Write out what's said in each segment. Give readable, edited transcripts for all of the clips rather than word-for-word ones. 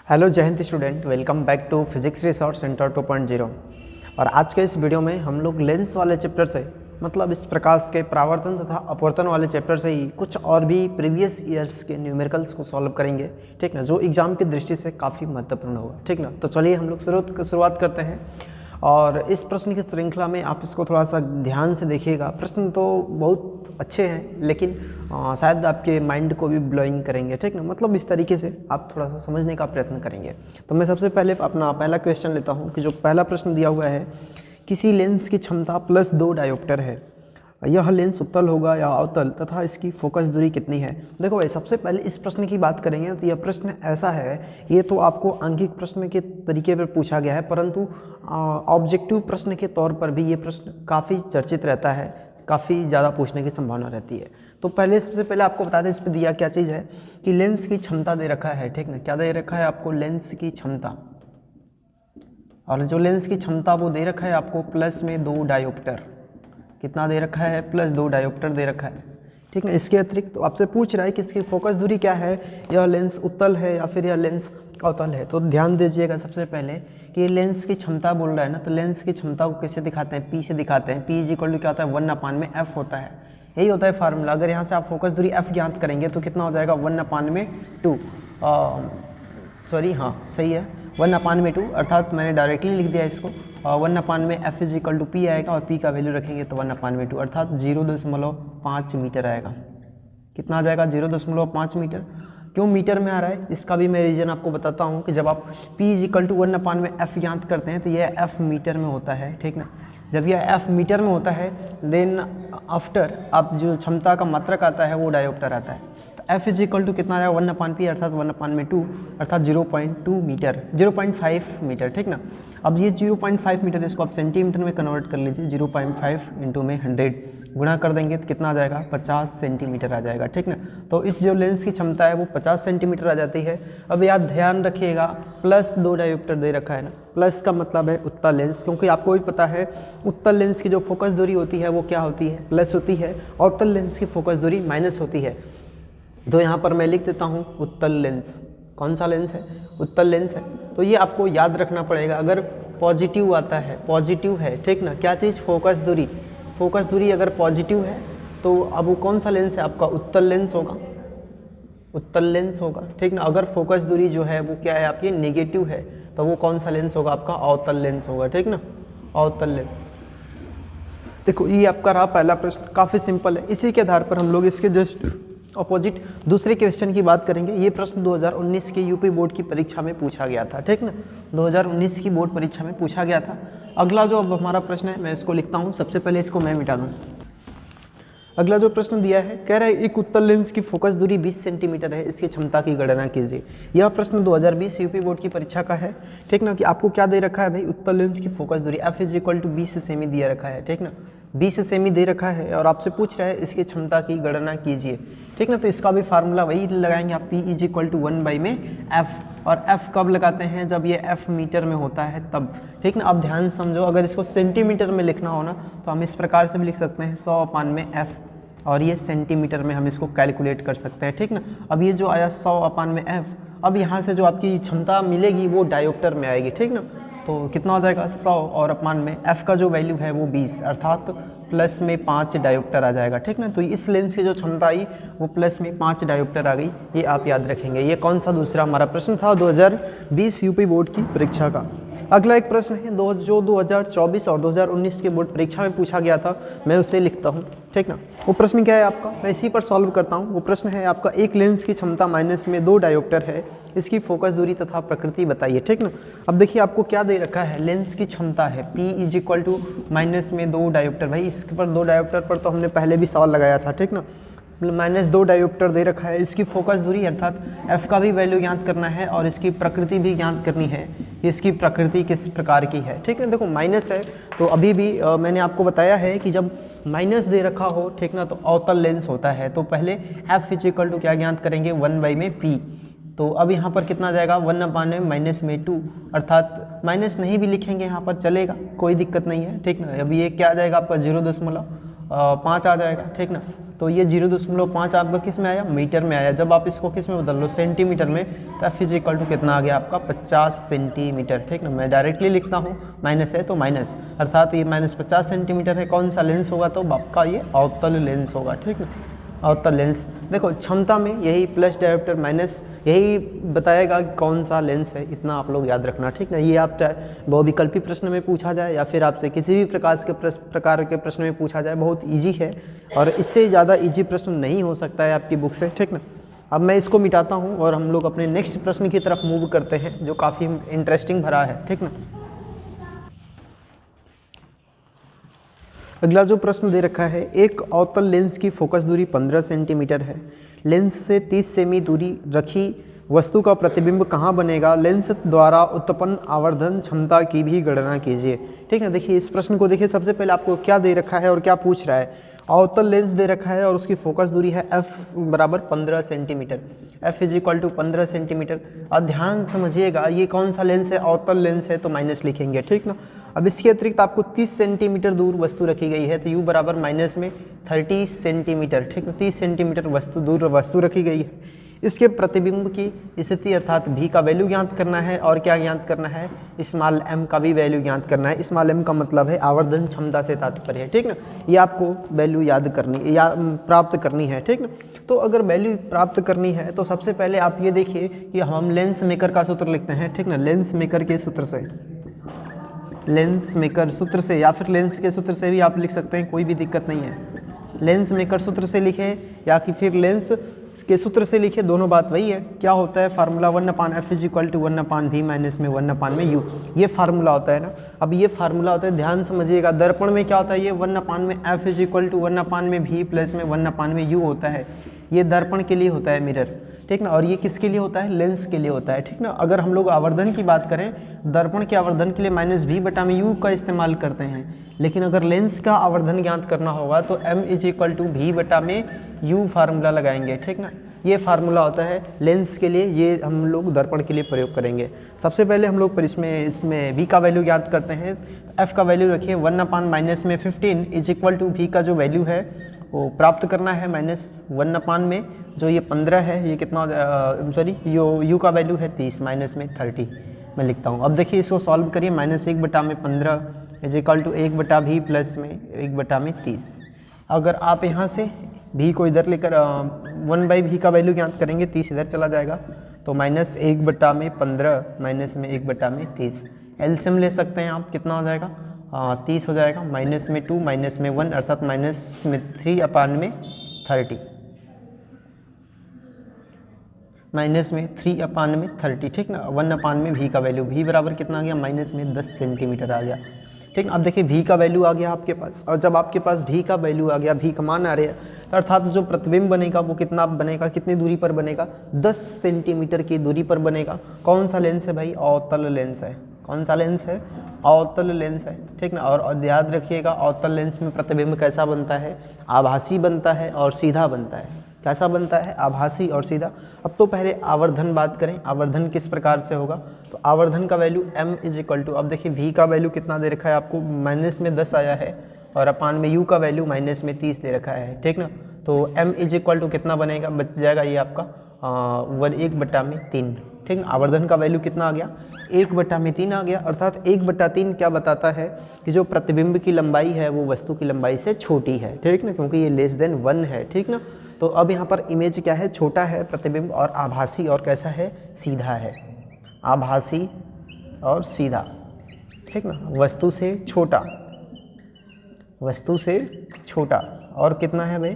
Hello जय हिंद student, welcome back to physics resource centre 2.0। और आज के इस वीडियो में हम लोग लेंस वाले चैप्टर से मतलब इस प्रकाश के परावर्तन तथा अपवर्तन वाले चैप्टर से ही कुछ और भी प्रीवियस ईयर्स के न्यूमेरिकल्स को सॉल्व करेंगे, ठीक ना, जो एग्जाम की दृष्टि से काफ़ी महत्वपूर्ण होगा, ठीक ना। तो चलिए हम लोग शुरुआत करते हैं। और इस प्रश्न की श्रृंखला में आप इसको थोड़ा सा ध्यान से देखिएगा। प्रश्न तो बहुत अच्छे हैं लेकिन शायद आपके माइंड को भी ब्लोइंग करेंगे, ठीक ना, मतलब इस तरीके से आप थोड़ा सा समझने का प्रयत्न करेंगे। तो मैं सबसे पहले अपना पहला क्वेश्चन लेता हूं कि जो पहला प्रश्न दिया हुआ है, किसी लेंस की क्षमता +2 डायोप्टर है, यह लेंस उत्तल होगा या अवतल तथा इसकी फोकस दूरी कितनी है। देखो भाई, सबसे पहले इस प्रश्न की बात करेंगे तो यह प्रश्न ऐसा है, ये तो आपको आंकिक प्रश्न के तरीके पर पूछा गया है, परंतु ऑब्जेक्टिव प्रश्न के तौर पर भी ये प्रश्न काफ़ी चर्चित रहता है, काफ़ी ज़्यादा पूछने की संभावना रहती है। तो सबसे पहले आपको बता दें इस पर दिया क्या चीज़ है कि लेंस की क्षमता दे रखा है, ठीक ना, क्या दे रखा है आपको, लेंस की क्षमता। और जो लेंस की क्षमता वो दे रखा है आपको +2 डायोप्टर। कितना दे रखा है, +2 डायोप्टर दे रखा है, ठीक है। इसके अतिरिक्त तो आपसे पूछ रहा है कि इसकी फोकस दूरी क्या है, यह लेंस उत्तल है या फिर यह लेंस अवतल है। तो ध्यान दीजिएगा सबसे पहले कि लेंस की क्षमता बोल रहा है ना, तो लेंस की क्षमता को कैसे दिखाते हैं, P से दिखाते हैं। P = क्या होता है, 1/f होता है, यही होता है फार्मूला। अगर यहाँ से आप फोकस दूरी f ज्ञात करेंगे तो कितना हो जाएगा, 1/2। सॉरी, हाँ सही है, 1/2, अर्थात मैंने डायरेक्टली लिख दिया इसको। 1/f = P आएगा और P का वैल्यू रखेंगे तो 1/2 अर्थात 0.5 मीटर आएगा। कितना आ जाएगा, 0.5 मीटर। क्यों मीटर में आ रहा है, इसका भी मैं रीज़न आपको बताता हूँ कि जब आप P = 1/f ज्ञात करते हैं तो यह f मीटर में होता है, ठीक ना। जब यह f मीटर में होता है देन आफ्टर आप जो क्षमता का मात्रक आता है वो डायोप्टर आता है। तो f = कितना आया, 1/p अर्थात 1/2 अर्थात 0.2 मीटर, 0.5 मीटर, ठीक ना। अब ये 0.5 मीटर, इसको आप सेंटीमीटर में कन्वर्ट कर लीजिए। 0.5 × में 100 गुणा कर देंगे तो कितना आ जाएगा, 50 सेंटीमीटर आ जाएगा, ठीक ना। तो इस जो लेंस की क्षमता है वो 50 सेंटीमीटर आ जाती है। अब याद ध्यान रखिएगा, +2 डायोप्टर दे रखा है ना, प्लस का मतलब है उत्तल लेंस, क्योंकि आपको भी पता है उत्तल लेंस की जो फोकस दूरी होती है वो क्या होती है, प्लस होती है, और अवतल लेंस की फोकस दूरी माइनस होती है। तो यहाँ पर मैं लिख देता हूँ उत्तल लेंस। कौन सा लेंस है, उत्तल लेंस है। तो ये आपको याद रखना पड़ेगा। अगर पॉजिटिव आता है, पॉजिटिव है, ठीक ना, क्या चीज़, फोकस दूरी। फोकस दूरी अगर पॉजिटिव है तो अब वो कौन सा लेंस है आपका, उत्तल लेंस होगा, उत्तल लेंस होगा, ठीक ना। अगर फोकस दूरी जो है वो क्या है आपकी, नेगेटिव है, तो वो कौन सा लेंस होगा आपका, अवतल लेंस होगा, ठीक ना, अवतल लेंस। देखो ये आपका रहा पहला प्रश्न, काफ़ी सिंपल है। इसी के आधार पर हम लोग इसके जस्ट अपोजिट दूसरे क्वेश्चन की बात करेंगे। ये प्रश्न 2019 के यूपी बोर्ड की परीक्षा में पूछा गया था, ठीक ना, 2019 की बोर्ड परीक्षा में पूछा गया था। अगला जो अब हमारा प्रश्न है मैं इसको लिखता हूँ, सबसे पहले इसको मैं मिटा दूँ। अगला जो प्रश्न दिया है, कह रहा है एक उत्तल लेंस की फोकस दूरी 20 सेंटीमीटर है, इसकी क्षमता की गणना कीजिए। यह प्रश्न 2020 यूपी बोर्ड की परीक्षा का है, ठीक ना। कि आपको क्या दे रखा है भाई, उत्तल लेंस की फोकस दूरी f = 20 सेमी दिया रखा है, ठीक ना, 20 सेमी दे रखा है और आपसे पूछ रहा है इसकी क्षमता की गणना कीजिए, ठीक ना। तो इसका भी फार्मूला वही लगाएंगे आप, P = 1/f, और f कब लगाते हैं, जब ये f मीटर में होता है तब, ठीक ना। अब ध्यान समझो, अगर इसको सेंटीमीटर में लिखना हो ना तो हम इस प्रकार से भी लिख सकते हैं 100/f, और ये सेंटीमीटर में हम इसको कैलकुलेट कर सकते हैं, ठीक ना। अब ये जो आया 100/f, अब यहाँ से जो आपकी क्षमता मिलेगी वो डायोप्टर में आएगी, ठीक ना। तो कितना हो जाएगा, 100 और अपान में f का जो वैल्यू है वो 20 अर्थात +5 डायोप्टर आ जाएगा, ठीक ना। तो इस लेंस की जो क्षमता आई वो +5 डायोप्टर आ गई, ये आप याद रखेंगे। ये कौन सा दूसरा हमारा प्रश्न था 2020 यूपी बोर्ड की परीक्षा का। अगला एक प्रश्न है जो 2024 और 2019 के बोर्ड परीक्षा में पूछा गया था, मैं उसे लिखता हूँ, ठीक ना। वो प्रश्न क्या है आपका, मैं इसी पर सॉल्व करता हूँ। वो प्रश्न है आपका, एक लेंस की क्षमता -2 डायोप्टर है, इसकी फोकस दूरी तथा प्रकृति बताइए, ठीक ना। अब देखिए आपको क्या दे रखा है, लेंस की क्षमता है P = -2 डायोप्टर। भाई इसके पर 2 डायोप्टर पर तो हमने पहले भी सवाल लगाया था, ठीक ना। -2 डायोप्टर दे रखा है, इसकी फोकस दूरी अर्थात f का भी वैल्यू ज्ञात करना है और इसकी प्रकृति भी ज्ञात करनी है, इसकी प्रकृति किस प्रकार की है, ठीक है। देखो माइनस है तो अभी भी मैंने आपको बताया है कि जब माइनस दे रखा हो, ठीक ना, तो अवतल लेंस होता है। तो पहले f = क्या ज्ञात करेंगे, 1/p। तो अब यहाँ पर कितना जाएगा, 1/-2 अर्थात माइनस नहीं भी लिखेंगे यहाँ पर चलेगा, कोई दिक्कत नहीं है, ठीक ना। अब ये क्या आ जाएगा आपका 5 आ जाएगा, ठीक ना। तो ये 0.5 आपका किस में आया, मीटर में आया। जब आप इसको किस में बदल लो, सेंटीमीटर में, तो एफ इज इक्वल टू कितना आ गया आपका 50 सेंटीमीटर, ठीक ना। मैं डायरेक्टली लिखता हूँ, माइनस है तो माइनस, अर्थात ये -50 सेंटीमीटर है। कौन सा लेंस होगा, तो आपका ये अवतल लेंस होगा, ठीक ना, अवतल लेंस। देखो क्षमता में यही प्लस डायोप्टर माइनस, यही बताएगा कि कौन सा लेंस है, इतना आप लोग याद रखना, ठीक ना। ये आप चाहे बहुविकल्पी प्रश्न में पूछा जाए या फिर आपसे किसी भी प्रकार के प्रश्न में पूछा जाए, बहुत इजी है और इससे ज़्यादा इजी प्रश्न नहीं हो सकता है आपकी बुक से, ठीक ना। अब मैं इसको मिटाता हूँ और हम लोग अपने नेक्स्ट प्रश्न की तरफ मूव करते हैं, जो काफ़ी इंटरेस्टिंग भरा है, ठीक ना। अगला जो प्रश्न दे रखा है, एक अवतल लेंस की फोकस दूरी 15 सेंटीमीटर है, लेंस से 30 सेमी दूरी रखी वस्तु का प्रतिबिंब कहाँ बनेगा, लेंस द्वारा उत्पन्न आवर्धन क्षमता की भी गणना कीजिए, ठीक है। देखिए इस प्रश्न को देखिए, सबसे पहले आपको क्या दे रखा है और क्या पूछ रहा है। अवतल लेंस दे रखा है और उसकी फोकस दूरी है f बराबर 15 centimetre, f is equal to 15 centimetre. और ध्यान समझिएगा, ये कौन सा लेंस है, अवतल लेंस है, तो माइनस लिखेंगे, ठीक ना। अब इसके अतिरिक्त आपको 30 सेंटीमीटर दूर वस्तु रखी गई है, तो u बराबर माइनस में 30 सेंटीमीटर, ठीक है, 30 सेंटीमीटर दूर वस्तु रखी गई है। इसके प्रतिबिंब की स्थिति अर्थात v का वैल्यू ज्ञात करना है और क्या ज्ञात करना है, स्मॉल m का भी वैल्यू ज्ञात करना है। स्मॉल m का मतलब है आवर्धन क्षमता से तात्पर्य है, ठीक ना। ये आपको वैल्यू याद करनी या प्राप्त करनी है, ठीक ना। तो अगर वैल्यू प्राप्त करनी है तो सबसे पहले आप ये देखिए कि हम लेंस मेकर का सूत्र लिखते हैं, ठीक ना। लेंस मेकर के सूत्र से, लेंस मेकर सूत्र से या फिर लेंस के सूत्र से भी आप लिख सकते हैं, कोई भी दिक्कत नहीं है। लेंस मेकर सूत्र से लिखे या कि फिर लेंस के सूत्र से लिखे, दोनों बात वही है। क्या होता है formula, 1/f is equal to 1/v minus में 1/u, ये फार्मूला होता है ना। अब ये फार्मूला होता है, ध्यान समझिएगा, दर्पण में क्या होता है, ये 1/f is equal to 1/v plus में 1/u होता है। ये दर्पण के लिए होता है, मिरर, ठीक ना। और ये किसके लिए होता है, लेंस के लिए होता है, ठीक ना। अगर हम लोग आवर्धन की बात करें, दर्पण के आवर्धन के लिए -v/u का इस्तेमाल करते हैं, लेकिन अगर लेंस का आवर्धन ज्ञात करना होगा तो m is equal to v/u formula लगाएंगे, ठीक ना। ये फार्मूला होता है लेंस के लिए, ये हम लोग दर्पण के लिए प्रयोग करेंगे। सबसे पहले हम लोग पर इसमें v का वैल्यू ज्ञात करते हैं। f का वैल्यू रखिए 1/-15 इज इक्वल टू v का जो वैल्यू है वो प्राप्त करना है -1/, में जो ये 15 है, ये कितना सॉरी u का वैल्यू है 30 माइनस में 30 मैं लिखता हूँ। अब देखिए इसको सॉल्व करिए, -1/15 is equal to 1/v plus में 1/30। अगर आप यहाँ से v को इधर लेकर 1/v का वैल्यू ज्ञात करेंगे, 30 इधर चला जाएगा, तो -1/15 माइनस में 1/30। एलसीएम ले सकते हैं आप, कितना हो जाएगा 30 हो जाएगा, माइनस में 2 माइनस में 1 अर्थात माइनस में 3/30, माइनस में 3/30, ठीक ना। 1/v का वैल्यू, v बराबर कितना आ गया, माइनस में 10 सेंटीमीटर आ गया, ठीक ना। अब देखिए v का वैल्यू आ गया आपके पास, और जब आपके पास v का वैल्यू आ गया, v का मान आ रहा है, तो अर्थात जो प्रतिबिंब बनेगा वो कितना बनेगा, कितनी दूरी पर बनेगा, 10 सेंटीमीटर की दूरी पर बनेगा। कौन सा लेंस है भाई, अवतल लेंस है। कौन सा लेंस है, अवतल लेंस है, ठीक ना। और याद रखिएगा अवतल लेंस में प्रतिबिंब कैसा बनता है, आभासी बनता है और सीधा बनता है। कैसा बनता है, आभासी और सीधा। अब तो पहले आवर्धन बात करें, आवर्धन किस प्रकार से होगा, तो आवर्धन का value m is equal to, अब देखिए v का वैल्यू कितना दे रखा है आपको, माइनस में 10 आया है, और अपान में u का वैल्यू माइनस में 30 दे रखा है, ठीक ना। तो m इज इक्वल टू कितना बनेगा, बच जाएगा ये आपका 1/3, ठीक ना। आवर्धन का वैल्यू कितना आ गया, 1/3 आ गया, अर्थात 1/3 क्या बताता है कि जो प्रतिबिंब की लंबाई है वो वस्तु की लंबाई से छोटी है, ठीक ना, क्योंकि ये लेस देन 1 है, ठीक ना। तो अब यहाँ पर इमेज क्या है, छोटा है प्रतिबिंब, और आभासी और कैसा है, सीधा है, आभासी और सीधा, ठीक ना। वस्तु से छोटा, वस्तु से छोटा, और कितना है भाई,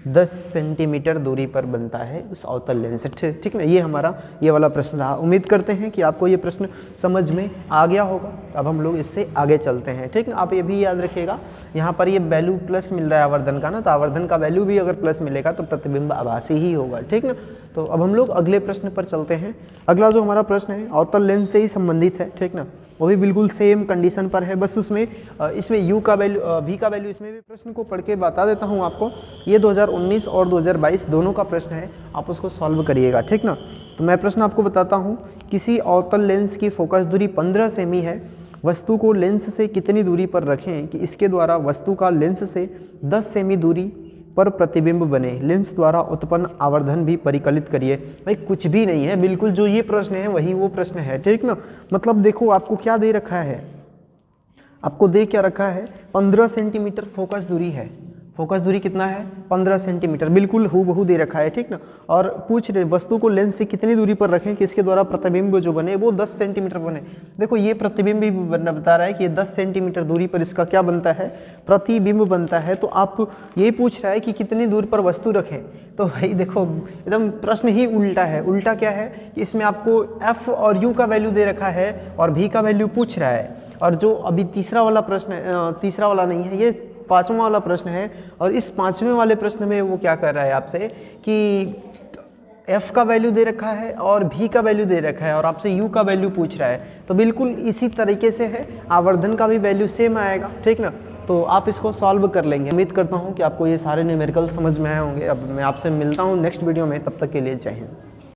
10 सेंटीमीटर दूरी पर बनता है उस अवतल लेंस से, ठीक ना। ये हमारा ये वाला प्रश्न रहा। उम्मीद करते हैं कि आपको ये प्रश्न समझ में आ गया होगा। अब हम लोग इससे आगे चलते हैं, ठीक ना। आप ये भी याद रखिएगा, यहाँ पर ये वैल्यू प्लस मिल रहा है आवर्धन का ना, तो आवर्धन का वैल्यू भी अगर प्लस मिलेगा तो प्रतिबिंब आभासी ही होगा, ठीक ना। तो अब हम लोग अगले प्रश्न पर चलते हैं। अगला जो हमारा प्रश्न है अवतल लेंस से ही संबंधित है, ठीक ना। वो भी बिल्कुल सेम कंडीशन पर है, बस उसमें इसमें u का वैल्यू, v का वैल्यू, इसमें भी प्रश्न को पढ़ के बता देता हूँ आपको। ये 2019 और 2022 दोनों का प्रश्न है, आप उसको सॉल्व करिएगा, ठीक ना। तो मैं प्रश्न आपको बताता हूँ, किसी अवतल लेंस की फोकस दूरी 15 सेमी है वस्तु को लेंस से कितनी दूरी पर रखें कि इसके द्वारा वस्तु का लेंस से 10 सेमी दूरी पर प्रतिबिंब बने, लेंस द्वारा उत्पन्न आवर्धन भी परिकलित करिए। भाई कुछ भी नहीं है, बिल्कुल जो ये प्रश्न है वही वो प्रश्न है, ठीक ना। मतलब देखो आपको क्या दे रखा है, आपको दे क्या रखा है, 15 सेंटीमीटर फोकस दूरी है। फोकस दूरी कितना है, 15 सेंटीमीटर, बिल्कुल हूबहू दे रखा है, ठीक ना। और पूछ रहे वस्तु को लेंस से कितनी दूरी पर रखें कि इसके द्वारा प्रतिबिंब जो बने वो 10 सेंटीमीटर बने। देखो ये प्रतिबिंब भी बता रहा है कि ये 10 सेंटीमीटर दूरी पर इसका क्या बनता है, प्रतिबिंब बनता है। तो आप ये पूछ रहा है कि कितनी दूर पर वस्तु रखें, तो भाई देखो एकदम प्रश्न ही उल्टा है। उल्टा क्या है कि इसमें आपको एफ और यू का वैल्यू दे रखा है और भी का वैल्यू पूछ रहा है। और जो अभी तीसरा वाला प्रश्न है, तीसरा वाला नहीं है, ये 5वां वाला प्रश्न है। और इस 5वें वाले प्रश्न में वो क्या कर रहा है आपसे कि f का वैल्यू दे रखा है और v का वैल्यू दे रखा है और आपसे u का वैल्यू पूछ रहा है। तो बिल्कुल इसी तरीके से है, आवर्धन का भी वैल्यू सेम आएगा, ठीक ना। तो आप इसको सॉल्व कर लेंगे। उम्मीद करता हूँ कि आपको ये सारे न्यूमेरिकल समझ में आए होंगे। अब मैं आपसे मिलता हूँ नेक्स्ट वीडियो में, तब तक के लिए जय हिंद।